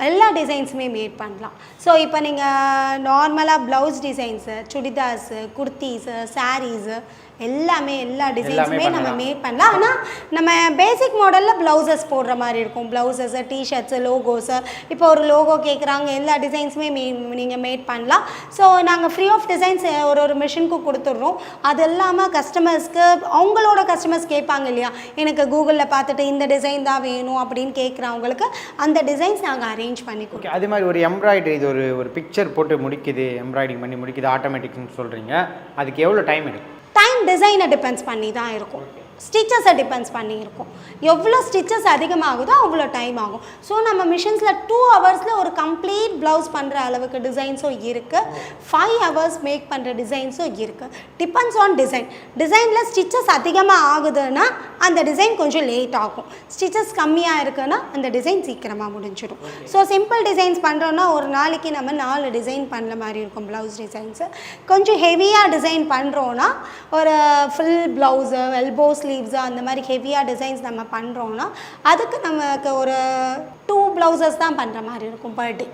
எல்லா டிசைன்ஸுமே மேட் பண்ணலாம். ஸோ இப்போ நீங்கள் நார்மலாக blouse designs, churidars, kurtis, sarees எல்லாமே எல்லா டிசைன்ஸுமே நம்ம மேட் பண்ணலாம். ஆனால் நம்ம பேசிக் மாடலில் ப்ளவுசஸ் போடுற மாதிரி இருக்கும். ப்ளவுசஸ்ஸு, டிஷர்ட்ஸு, லோகோஸு, இப்போ ஒரு லோகோ கேட்குறாங்க, எல்லா டிசைன்ஸுமே நீங்கள் மேட் பண்ணலாம். ஸோ நாங்கள் ஃப்ரீ ஆஃப் டிசைன்ஸ் ஒரு மிஷினுக்கு கொடுத்துட்றோம். அது இல்லாமல் கஸ்டமர்ஸ்க்கு அவங்களோட கஸ்டமர்ஸ் கேட்பாங்க இல்லையா, எனக்கு கூகுளில் பார்த்துட்டு இந்த டிசைன் தான் வேணும் அப்படின்னு கேட்குறவங்களுக்கு அந்த டிசைன்ஸ் நாங்கள் அரேஞ்ச் பண்ணி கொடுப்போம். அதே மாதிரி ஒரு எம்ப்ராய்டரி, இது ஒரு பிக்சர் போட்டு முடிக்குது, எம்ப்ராய்டிங் பண்ணி முடிக்குது ஆட்டோமேட்டிக்னு சொல்கிறீங்க, அதுக்கு எவ்வளோ டைம் எடுக்கும்? டைம் டிசைனை டிபெண்ட்ஸ் பண்ணி தான் இருக்கும். ஸ்டிச்சஸை டிபெண்ட்ஸ் பண்ணி இருக்கும். எவ்வளோ ஸ்டிச்சஸ் அதிகமாகுதோ அவ்வளோ டைம் ஆகும். ஸோ நம்ம மிஷின்ஸில் 2 ஹவர்ஸில் ஒரு கம்ப்ளீட் ப்ளவுஸ் பண்ணுற அளவுக்கு டிசைன்ஸும் இருக்குது. 5 ஹவர்ஸ் மேக் பண்ணுற டிசைன்ஸும் இருக்குது. Depends on design. டிசைனில் ஸ்டிச்சஸ் அதிகமாக ஆகுதுன்னா அந்த டிசைன் கொஞ்சம் லேட் ஆகும். ஸ்டிச்சஸ் கம்மியாக இருக்குன்னா அந்த டிசைன் சீக்கிரமாக முடிஞ்சிடும். ஸோ சிம்பிள் டிசைன்ஸ் பண்ணுறோன்னா ஒரு நாளைக்கு நம்ம 4 டிசைன் பண்ணுற மாதிரி இருக்கும் ப்ளவுஸ் டிசைன்ஸு. கொஞ்சம் ஹெவியாக டிசைன் பண்ணுறோன்னா ஒரு ஃபுல் ப்ளவுஸு, எல்போ ஸ்லீவ்ஸு, அந்த மாதிரி ஹெவியாக டிசைன்ஸ் நம்ம பண்ணுறோன்னா அதுக்கு நமக்கு ஒரு 2 ப்ளவுசஸ் தான் பண்ணுற மாதிரி இருக்கும் பர் டே.